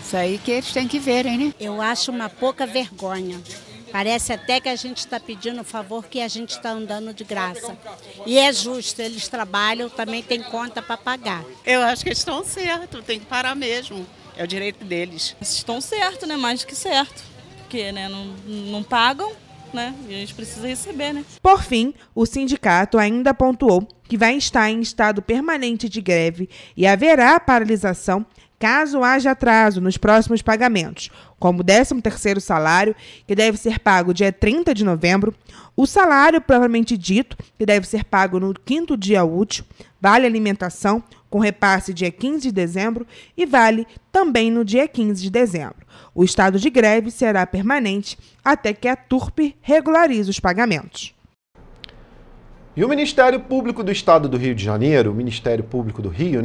Isso aí que eles têm que verem, né? Eu acho uma pouca vergonha. Parece até que a gente está pedindo um favor que a gente está andando de graça. E é justo, eles trabalham, também tem conta para pagar. Eu acho que eles estão certos, tem que parar mesmo. É o direito deles. Estão certos, né? Mais do que certo. Porque né? Não pagam, né? E a gente precisa receber, né? Por fim, o sindicato ainda pontuou que vai estar em estado permanente de greve e haverá paralisação caso haja atraso nos próximos pagamentos, como o 13º salário, que deve ser pago dia 30 de novembro, o salário propriamente dito, que deve ser pago no 5º dia útil, vale alimentação, com repasse dia 15 de dezembro e vale também no dia 15 de dezembro. O estado de greve será permanente até que a TURP regularize os pagamentos. E o Ministério Público do Estado do Rio de Janeiro, o Ministério Público do Rio,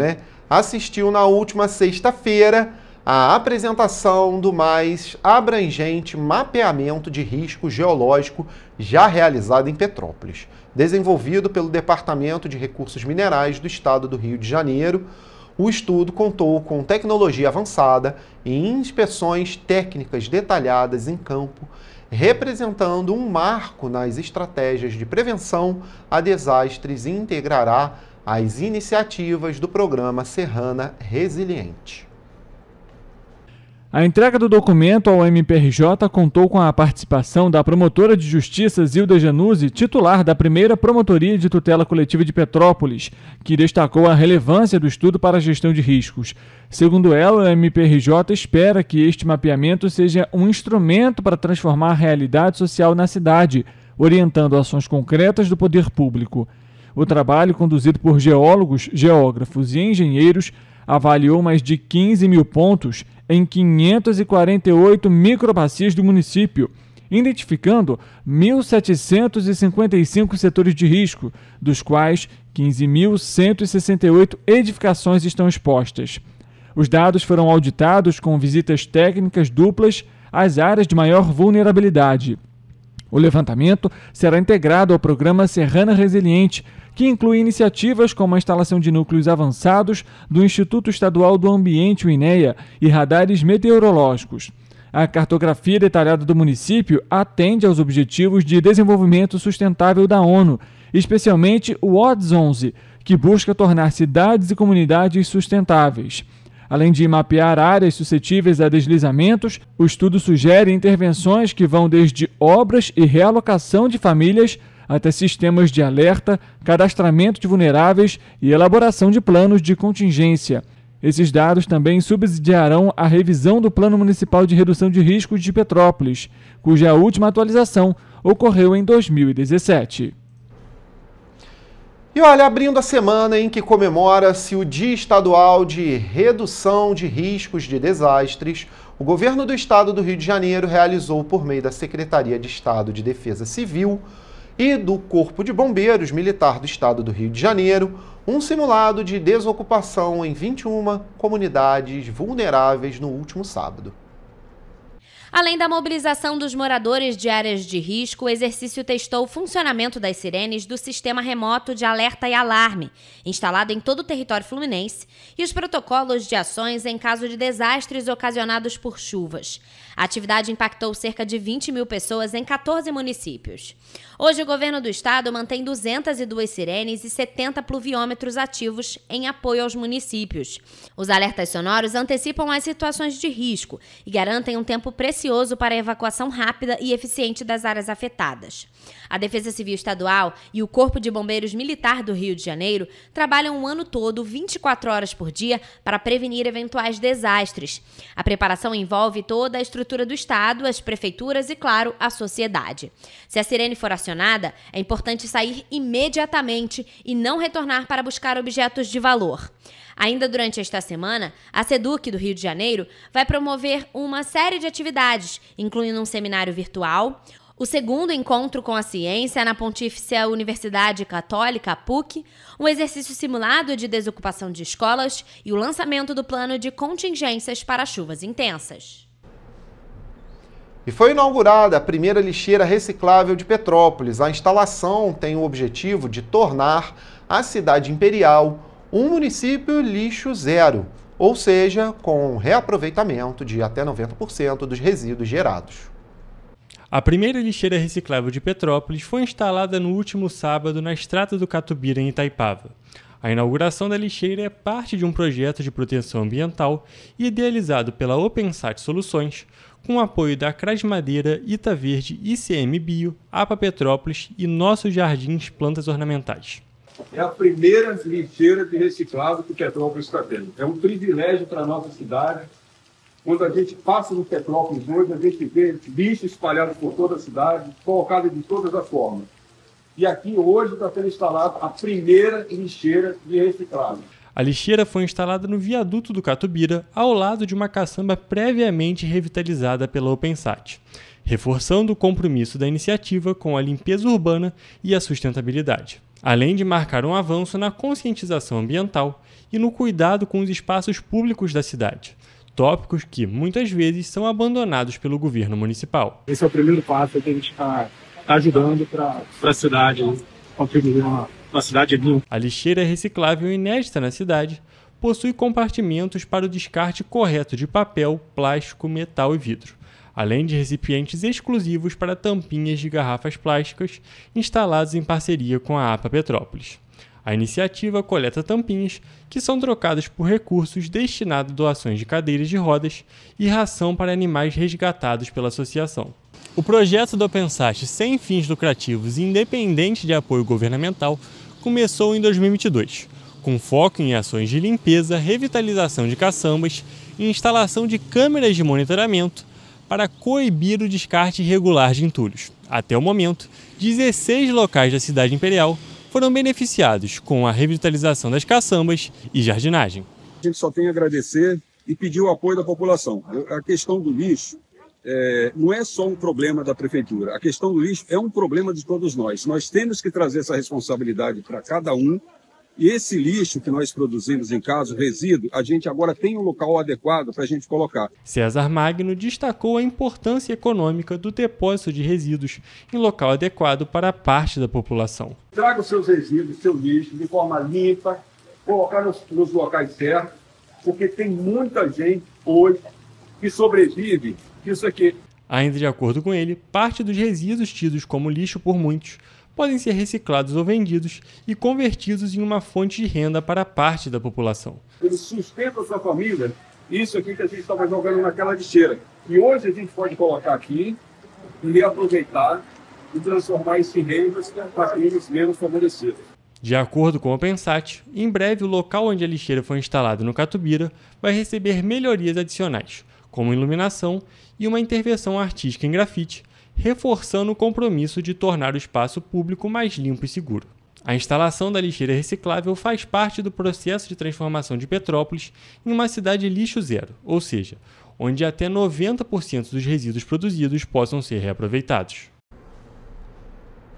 assistiu na última sexta-feira à apresentação do mais abrangente mapeamento de risco geológico já realizado em Petrópolis, desenvolvido pelo Departamento de Recursos Minerais do Estado do Rio de Janeiro. O estudo contou com tecnologia avançada e inspeções técnicas detalhadas em campo, representando um marco nas estratégias de prevenção a desastres e integrará as iniciativas do programa Serrana Resiliente. A entrega do documento ao MPRJ contou com a participação da promotora de justiça Zilda Januzzi, titular da primeira Promotoria de Tutela Coletiva de Petrópolis, que destacou a relevância do estudo para a gestão de riscos. Segundo ela, o MPRJ espera que este mapeamento seja um instrumento para transformar a realidade social na cidade, orientando ações concretas do poder público. O trabalho, conduzido por geólogos, geógrafos e engenheiros, avaliou mais de 15 mil pontos em 548 microbacias do município, identificando 1.755 setores de risco, dos quais 15.168 edificações estão expostas. Os dados foram auditados com visitas técnicas duplas às áreas de maior vulnerabilidade. O levantamento será integrado ao programa Serrana Resiliente, que inclui iniciativas como a instalação de núcleos avançados do Instituto Estadual do Ambiente, o INEA, e radares meteorológicos. A cartografia detalhada do município atende aos Objetivos de Desenvolvimento Sustentável da ONU, especialmente o ODS 11, que busca tornar cidades e comunidades sustentáveis. Além de mapear áreas suscetíveis a deslizamentos, o estudo sugere intervenções que vão desde obras e realocação de famílias até sistemas de alerta, cadastramento de vulneráveis e elaboração de planos de contingência. Esses dados também subsidiarão a revisão do Plano Municipal de Redução de Riscos de Petrópolis, cuja última atualização ocorreu em 2017. E olha, abrindo a semana em que comemora-se o Dia Estadual de Redução de Riscos de Desastres, o governo do Estado do Rio de Janeiro realizou, por meio da Secretaria de Estado de Defesa Civil e do Corpo de Bombeiros Militar do Estado do Rio de Janeiro, um simulado de desocupação em 21 comunidades vulneráveis no último sábado. Além da mobilização dos moradores de áreas de risco, o exercício testou o funcionamento das sirenes do Sistema Remoto de Alerta e Alarme, instalado em todo o território fluminense, e os protocolos de ações em caso de desastres ocasionados por chuvas. A atividade impactou cerca de 20 mil pessoas em 14 municípios. Hoje, o governo do estado mantém 202 sirenes e 70 pluviômetros ativos em apoio aos municípios. Os alertas sonoros antecipam as situações de risco e garantem um tempo precioso para a evacuação rápida e eficiente das áreas afetadas. A Defesa Civil Estadual e o Corpo de Bombeiros Militar do Rio de Janeiro trabalham o ano todo, 24 horas por dia, para prevenir eventuais desastres. A preparação envolve toda a estrutura do estado, as prefeituras e, claro, a sociedade. Se a sirene for acionada, é importante sair imediatamente e não retornar para buscar objetos de valor. Ainda durante esta semana, a SEDUC do Rio de Janeiro vai promover uma série de atividades, incluindo um seminário virtual, o segundo encontro com a ciência na Pontífice Universidade Católica, a PUC, um exercício simulado de desocupação de escolas e o lançamento do plano de contingências para chuvas intensas. E foi inaugurada a primeira lixeira reciclável de Petrópolis. A instalação tem o objetivo de tornar a cidade imperial um município lixo zero, ou seja, com reaproveitamento de até 90% dos resíduos gerados. A primeira lixeira reciclável de Petrópolis foi instalada no último sábado na Estrada do Catubira, em Itaipava. A inauguração da lixeira é parte de um projeto de proteção ambiental idealizado pela OpenSat Soluções, com o apoio da Crasmadeira, Itaverde, ICM Bio, APA Petrópolis e Nossos Jardins Plantas Ornamentais. É a primeira lixeira de reciclável que Petrópolis está tendo. É um privilégio para a nossa cidade. Quando a gente passa no Petrópolis hoje, a gente vê lixo espalhado por toda a cidade, colocado de todas as formas. E aqui hoje está sendo instalada a primeira lixeira de reciclável. A lixeira foi instalada no viaduto do Catubira, ao lado de uma caçamba previamente revitalizada pela OpenSat, reforçando o compromisso da iniciativa com a limpeza urbana e a sustentabilidade, além de marcar um avanço na conscientização ambiental e no cuidado com os espaços públicos da cidade, tópicos que, muitas vezes, são abandonados pelo governo municipal. Esse é o primeiro passo que a gente está ajudando para a cidade, contribuir uma cidade limpa. A lixeira reciclável inédita na cidade possui compartimentos para o descarte correto de papel, plástico, metal e vidro, além de recipientes exclusivos para tampinhas de garrafas plásticas instalados em parceria com a APA Petrópolis. A iniciativa coleta tampinhas que são trocadas por recursos destinados a doações de cadeiras de rodas e ração para animais resgatados pela associação. O projeto do OpenSat sem fins lucrativos e independente de apoio governamental começou em 2022, com foco em ações de limpeza, revitalização de caçambas e instalação de câmeras de monitoramento para coibir o descarte irregular de entulhos. Até o momento, 16 locais da cidade imperial foram beneficiados com a revitalização das caçambas e jardinagem. A gente só tem a agradecer e pedir o apoio da população. A questão do lixo não é só um problema da prefeitura. A questão do lixo é um problema de todos nós. Nós temos que trazer essa responsabilidade para cada um. E esse lixo que nós produzimos em casa, o resíduo, a gente agora tem um local adequado para a gente colocar. César Magno destacou a importância econômica do depósito de resíduos em local adequado para parte da população. Traga os seus resíduos, seu lixo, de forma limpa, colocar nos locais certos, porque tem muita gente hoje que sobrevive disso aqui. Ainda de acordo com ele, parte dos resíduos tidos como lixo por muitos podem ser reciclados ou vendidos e convertidos em uma fonte de renda para parte da população. Ele sustenta a sua família, isso aqui que a gente estava jogando naquela lixeira. E hoje a gente pode colocar aqui e aproveitar e transformar isso em rendas para famílias menos favorecidas. De acordo com o OpenSat, em breve o local onde a lixeira foi instalada no Catubira vai receber melhorias adicionais, como iluminação e uma intervenção artística em grafite, reforçando o compromisso de tornar o espaço público mais limpo e seguro. A instalação da lixeira reciclável faz parte do processo de transformação de Petrópolis em uma cidade lixo zero, ou seja, onde até 90% dos resíduos produzidos possam ser reaproveitados.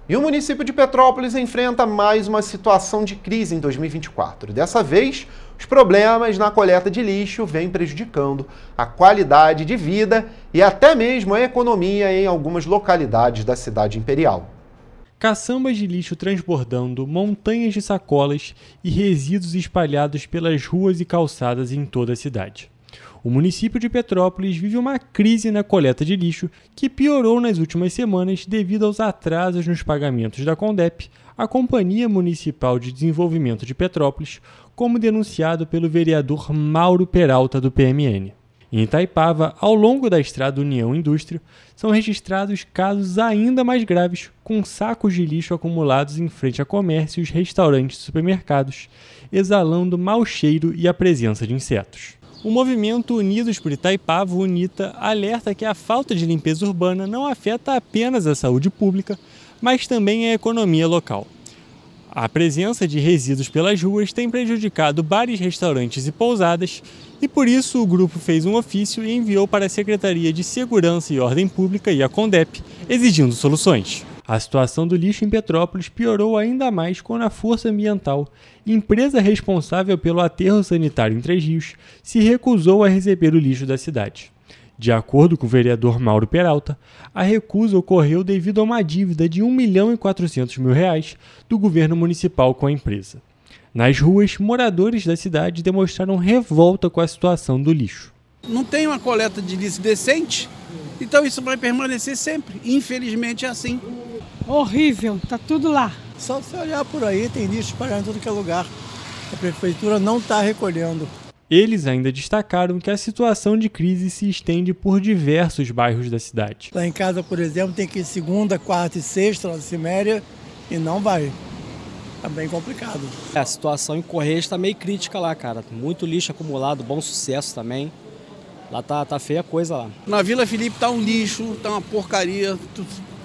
E o município de Petrópolis enfrenta mais uma situação de crise em 2024. Dessa vez, os problemas na coleta de lixo vêm prejudicando a qualidade de vida e até mesmo a economia em algumas localidades da cidade imperial. Caçambas de lixo transbordando, montanhas de sacolas e resíduos espalhados pelas ruas e calçadas em toda a cidade. O município de Petrópolis vive uma crise na coleta de lixo que piorou nas últimas semanas devido aos atrasos nos pagamentos da Condep, a Companhia Municipal de Desenvolvimento de Petrópolis, como denunciado pelo vereador Mauro Peralta do PMN. Em Itaipava, ao longo da estrada União Indústria, são registrados casos ainda mais graves, com sacos de lixo acumulados em frente a comércios, restaurantes e supermercados, exalando mau cheiro e a presença de insetos. O movimento Unidos por Itaipava, UNITA, alerta que a falta de limpeza urbana não afeta apenas a saúde pública, mas também a economia local. A presença de resíduos pelas ruas tem prejudicado bares, restaurantes e pousadas, e por isso o grupo fez um ofício e enviou para a Secretaria de Segurança e Ordem Pública e a Condep, exigindo soluções. A situação do lixo em Petrópolis piorou ainda mais quando a Força Ambiental, empresa responsável pelo aterro sanitário em Três Rios, se recusou a receber o lixo da cidade. De acordo com o vereador Mauro Peralta, a recusa ocorreu devido a uma dívida de R$ 1.400.000 do governo municipal com a empresa. Nas ruas, moradores da cidade demonstraram revolta com a situação do lixo. Não tem uma coleta de lixo decente, então isso vai permanecer sempre. Infelizmente é assim. Horrível, tá tudo lá. Só se olhar por aí, tem lixo espalhado em todo que é lugar. A prefeitura não está recolhendo. Eles ainda destacaram que a situação de crise se estende por diversos bairros da cidade. Lá em casa, por exemplo, tem que ir segunda, quarta e sexta, lá na Ciméria, e não vai. Tá bem complicado. A situação em Correios está meio crítica lá, cara. Muito lixo acumulado, Bom Sucesso também. Lá tá feia a coisa lá. Na Vila Felipe tá um lixo, tá uma porcaria.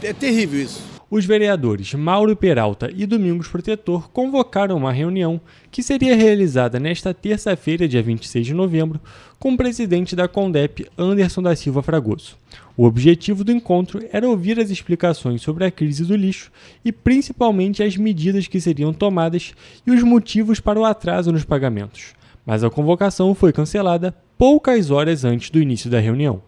É terrível isso. os vereadores Mauro Peralta e Domingos Protetor convocaram uma reunião que seria realizada nesta terça-feira, dia 26 de novembro, com o presidente da CONDEP, Anderson da Silva Fragoso. O objetivo do encontro era ouvir as explicações sobre a crise do lixo e principalmente as medidas que seriam tomadas e os motivos para o atraso nos pagamentos. Mas a convocação foi cancelada poucas horas antes do início da reunião.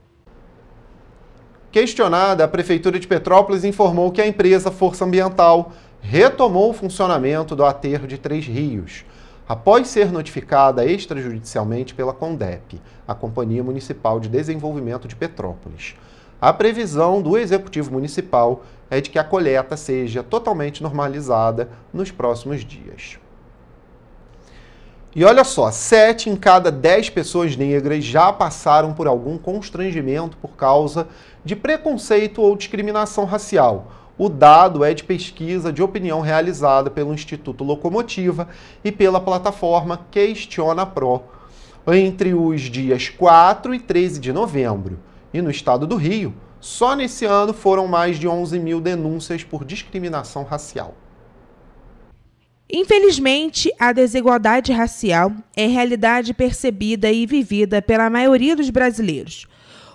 Questionada, a Prefeitura de Petrópolis informou que a empresa Força Ambiental retomou o funcionamento do aterro de Três Rios, após ser notificada extrajudicialmente pela CONDEP, a Companhia Municipal de Desenvolvimento de Petrópolis. A previsão do Executivo Municipal é de que a coleta seja totalmente normalizada nos próximos dias. E olha só, 7 em cada 10 pessoas negras já passaram por algum constrangimento por causa de preconceito ou discriminação racial. O dado é de pesquisa de opinião realizada pelo Instituto Locomotiva e pela plataforma Questiona Pro, entre os dias 4 e 13 de novembro. E no estado do Rio, só nesse ano foram mais de 11 mil denúncias por discriminação racial. Infelizmente, a desigualdade racial é realidade percebida e vivida pela maioria dos brasileiros.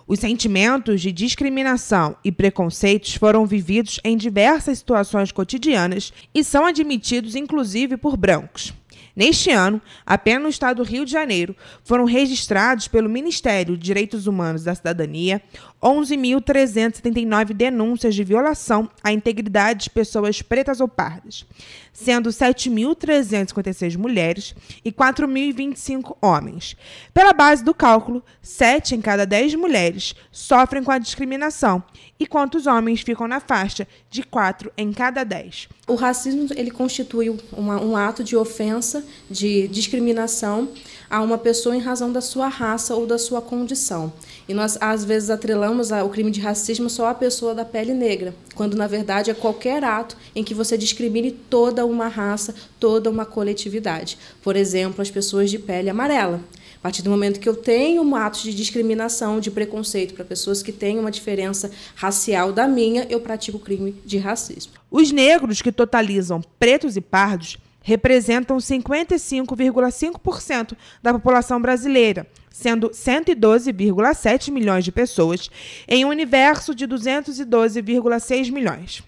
Os sentimentos de discriminação e preconceitos foram vividos em diversas situações cotidianas e são admitidos, inclusive, por brancos. Neste ano, apenas no estado do Rio de Janeiro, foram registrados pelo Ministério de Direitos Humanos e da Cidadania 11.379 denúncias de violação à integridade de pessoas pretas ou pardas, sendo 7.356 mulheres e 4.025 homens. Pela base do cálculo, 7 em cada 10 mulheres sofrem com a discriminação, enquanto os homens ficam na faixa de 4 em cada 10. O racismo ele constitui um ato de ofensa, de discriminação a uma pessoa em razão da sua raça ou da sua condição. E nós, às vezes, atrelamos o crime de racismo só à pessoa da pele negra, quando, na verdade, é qualquer ato em que você discrimine toda uma raça, toda uma coletividade. Por exemplo, as pessoas de pele amarela. A partir do momento que eu tenho um ato de discriminação, de preconceito para pessoas que têm uma diferença racial da minha, eu pratico o crime de racismo. Os negros, que totalizam pretos e pardos, representam 55,5% da população brasileira, sendo 112,7 milhões de pessoas em um universo de 212,6 milhões.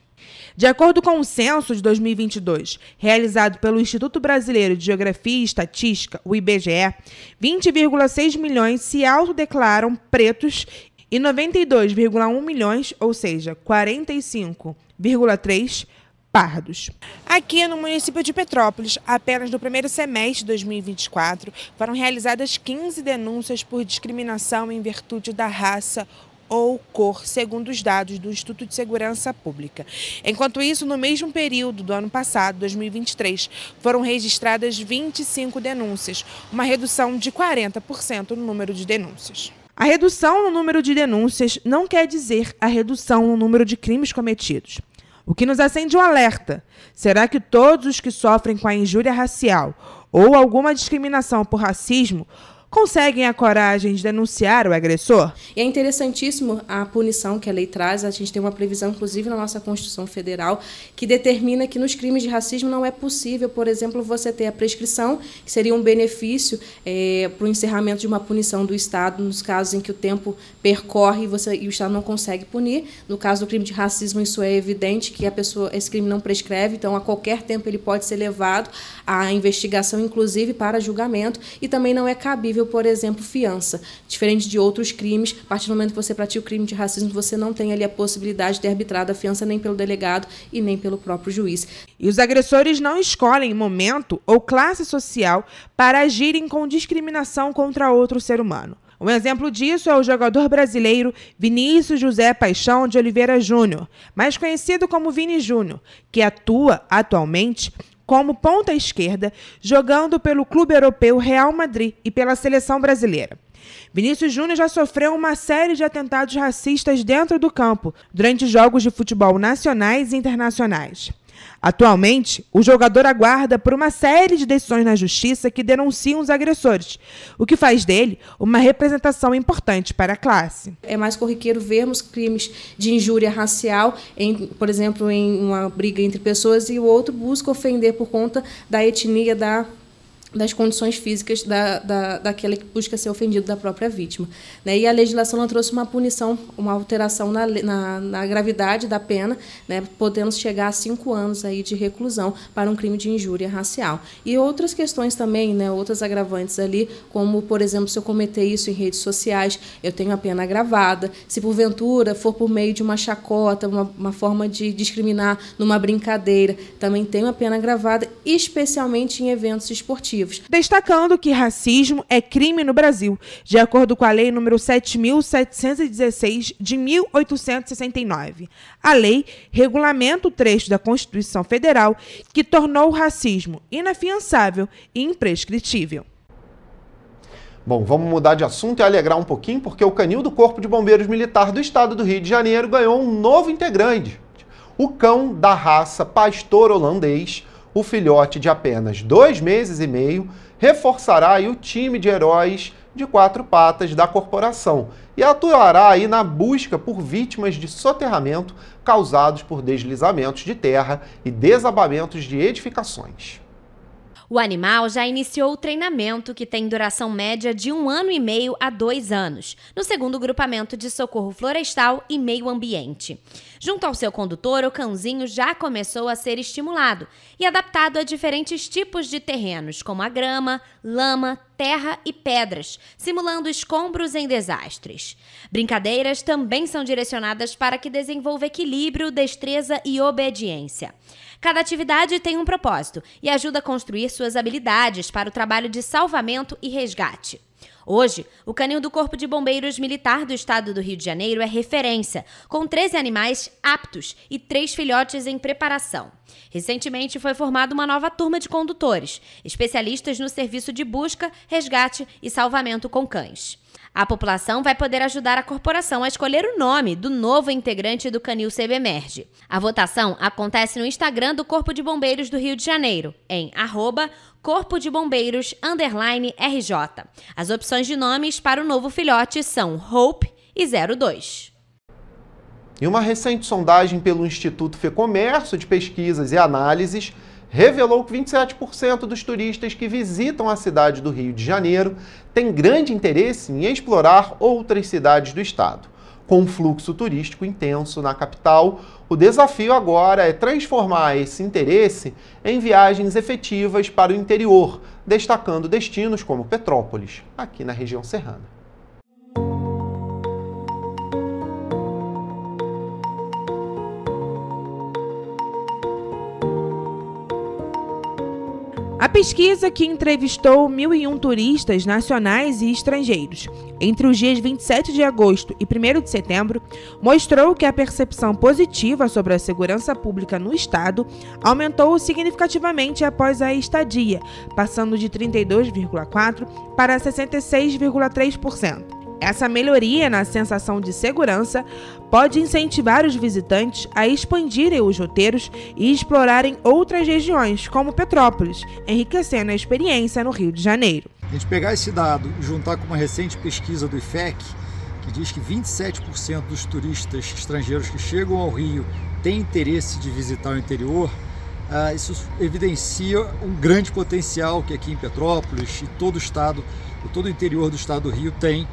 De acordo com o censo de 2022, realizado pelo Instituto Brasileiro de Geografia e Estatística, o IBGE, 20,6 milhões se autodeclaram pretos e 92,1 milhões, ou seja, 45,3%, pardos. Aqui no município de Petrópolis, apenas no primeiro semestre de 2024, foram realizadas 15 denúncias por discriminação em virtude da raça ou cor, segundo os dados do Instituto de Segurança Pública. Enquanto isso, no mesmo período do ano passado, 2023, foram registradas 25 denúncias, uma redução de 40% no número de denúncias. A redução no número de denúncias não quer dizer a redução no número de crimes cometidos. O que nos acende um alerta: será que todos os que sofrem com a injúria racial ou alguma discriminação por racismo conseguem a coragem de denunciar o agressor? E é interessantíssimo a punição que a lei traz. A gente tem uma previsão, inclusive, na nossa Constituição Federal, que determina que nos crimes de racismo não é possível, por exemplo, você ter a prescrição, que seria um benefício para o encerramento de uma punição do Estado, nos casos em que o tempo percorre e o Estado não consegue punir. No caso do crime de racismo, isso é evidente, que esse crime não prescreve, então a qualquer tempo ele pode ser levado à investigação, inclusive para julgamento, e também não é cabível, por exemplo, fiança. Diferente de outros crimes, a partir do momento que você pratica o crime de racismo, você não tem ali a possibilidade de ter arbitrado a fiança nem pelo delegado e nem pelo próprio juiz. E os agressores não escolhem momento ou classe social para agirem com discriminação contra outro ser humano. Um exemplo disso é o jogador brasileiro Vinícius José Paixão de Oliveira Júnior, mais conhecido como Vini Júnior, que atua atualmente como ponta esquerda, jogando pelo clube europeu Real Madrid e pela seleção brasileira. Vinícius Júnior já sofreu uma série de atentados racistas dentro do campo, durante jogos de futebol nacionais e internacionais. Atualmente, o jogador aguarda por uma série de decisões na justiça que denunciam os agressores, o que faz dele uma representação importante para a classe. É mais corriqueiro vermos crimes de injúria racial, por exemplo, em uma briga entre pessoas, e o outro busca ofender por conta da etnia, das condições físicas daquela que busca ser ofendido, da própria vítima. Né? E a legislação ela trouxe uma punição, uma alteração na gravidade da pena, né? Podendo chegar a 5 anos aí de reclusão para um crime de injúria racial. E outras questões também, né? Outras agravantes ali, como, por exemplo, se eu cometer isso em redes sociais, eu tenho a pena agravada. Se, porventura, for por meio de uma chacota, uma forma de discriminar numa brincadeira, também tenho a pena agravada, especialmente em eventos esportivos. Destacando que racismo é crime no Brasil, de acordo com a Lei nº 7.716 de 1869. A lei regulamenta o trecho da Constituição Federal que tornou o racismo inafiançável e imprescritível. Bom, vamos mudar de assunto e alegrar um pouquinho, porque o canil do Corpo de Bombeiros Militar do Estado do Rio de Janeiro ganhou um novo integrante. O cão da raça pastor holandês, o filhote de apenas 2 meses e meio, reforçará aí o time de heróis de 4 patas da corporação e atuará aí na busca por vítimas de soterramento causados por deslizamentos de terra e desabamentos de edificações. O animal já iniciou o treinamento, que tem duração média de 1 ano e meio a 2 anos, no 2º Grupamento de Socorro Florestal e Meio Ambiente. Junto ao seu condutor, o cãozinho já começou a ser estimulado e adaptado a diferentes tipos de terrenos, como a grama, lama, terra e pedras, simulando escombros em desastres. Brincadeiras também são direcionadas para que desenvolva equilíbrio, destreza e obediência. Cada atividade tem um propósito e ajuda a construir suas habilidades para o trabalho de salvamento e resgate. Hoje, o canil do Corpo de Bombeiros Militar do Estado do Rio de Janeiro é referência, com 13 animais aptos e 3 filhotes em preparação. Recentemente foi formada uma nova turma de condutores, especialistas no serviço de busca, resgate e salvamento com cães. A população vai poder ajudar a corporação a escolher o nome do novo integrante do canil CBMERGE. A votação acontece no Instagram do Corpo de Bombeiros do Rio de Janeiro, em @Corpo de Bombeiros _RJ. As opções de nomes para o novo filhote são Hope e 02. E uma recente sondagem pelo Instituto Fecomércio de Pesquisas e Análises revelou que 27% dos turistas que visitam a cidade do Rio de Janeiro têm grande interesse em explorar outras cidades do estado. Com um fluxo turístico intenso na capital, o desafio agora é transformar esse interesse em viagens efetivas para o interior, destacando destinos como Petrópolis, aqui na região serrana. A pesquisa, que entrevistou 1.001 turistas nacionais e estrangeiros entre os dias 27 de agosto e 1º de setembro, mostrou que a percepção positiva sobre a segurança pública no estado aumentou significativamente após a estadia, passando de 32,4% para 66,3%. Essa melhoria na sensação de segurança pode incentivar os visitantes a expandirem os roteiros e explorarem outras regiões, como Petrópolis, enriquecendo a experiência no Rio de Janeiro. A gente pegar esse dado e juntar com uma recente pesquisa do IFEC, que diz que 27% dos turistas estrangeiros que chegam ao Rio têm interesse de visitar o interior, isso evidencia um grande potencial que aqui em Petrópolis e todo o interior do estado do Rio tem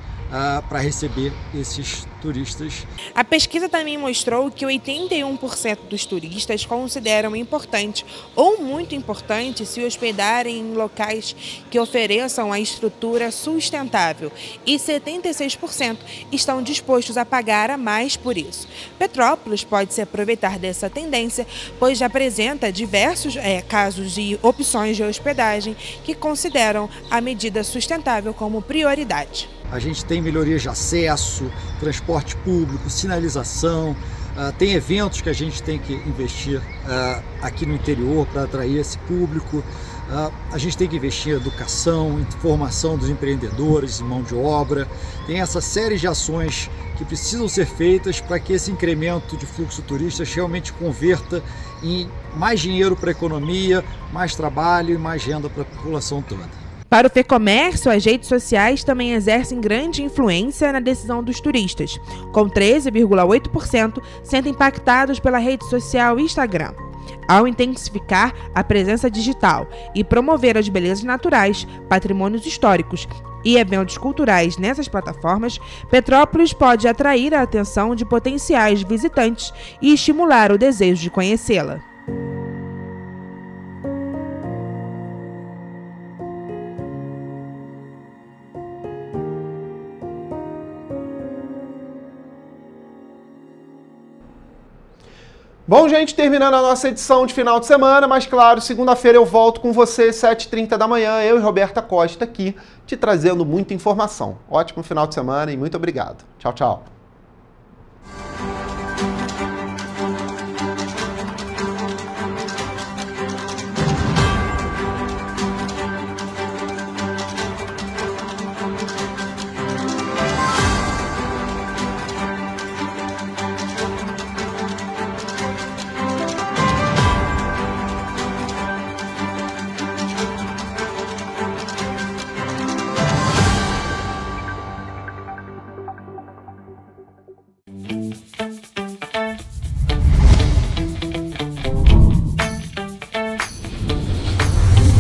para receber esses turistas. A pesquisa também mostrou que 81% dos turistas consideram importante ou muito importante se hospedarem em locais que ofereçam a estrutura sustentável e 76% estão dispostos a pagar a mais por isso. Petrópolis pode se aproveitar dessa tendência, pois já apresenta diversos casos de opções de hospedagem que consideram a medida sustentável como prioridade. A gente tem melhorias de acesso, transporte público, sinalização, tem eventos que a gente tem que investir aqui no interior para atrair esse público. A gente tem que investir em educação, em formação dos empreendedores, em mão de obra. Tem essa série de ações que precisam ser feitas para que esse incremento de fluxo de turistas realmente converta em mais dinheiro para a economia, mais trabalho e mais renda para a população toda. Para o FEComércio, as redes sociais também exercem grande influência na decisão dos turistas, com 13,8% sendo impactados pela rede social Instagram. Ao intensificar a presença digital e promover as belezas naturais, patrimônios históricos e eventos culturais nessas plataformas, Petrópolis pode atrair a atenção de potenciais visitantes e estimular o desejo de conhecê-la. Bom, gente, terminando a nossa edição de final de semana, mas claro, segunda-feira eu volto com você, 7h30 da manhã, eu e Roberta Costa aqui, te trazendo muita informação. Ótimo final de semana e muito obrigado. Tchau, tchau.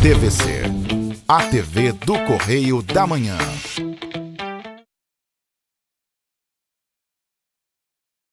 TVC, a TV do Correio da Manhã.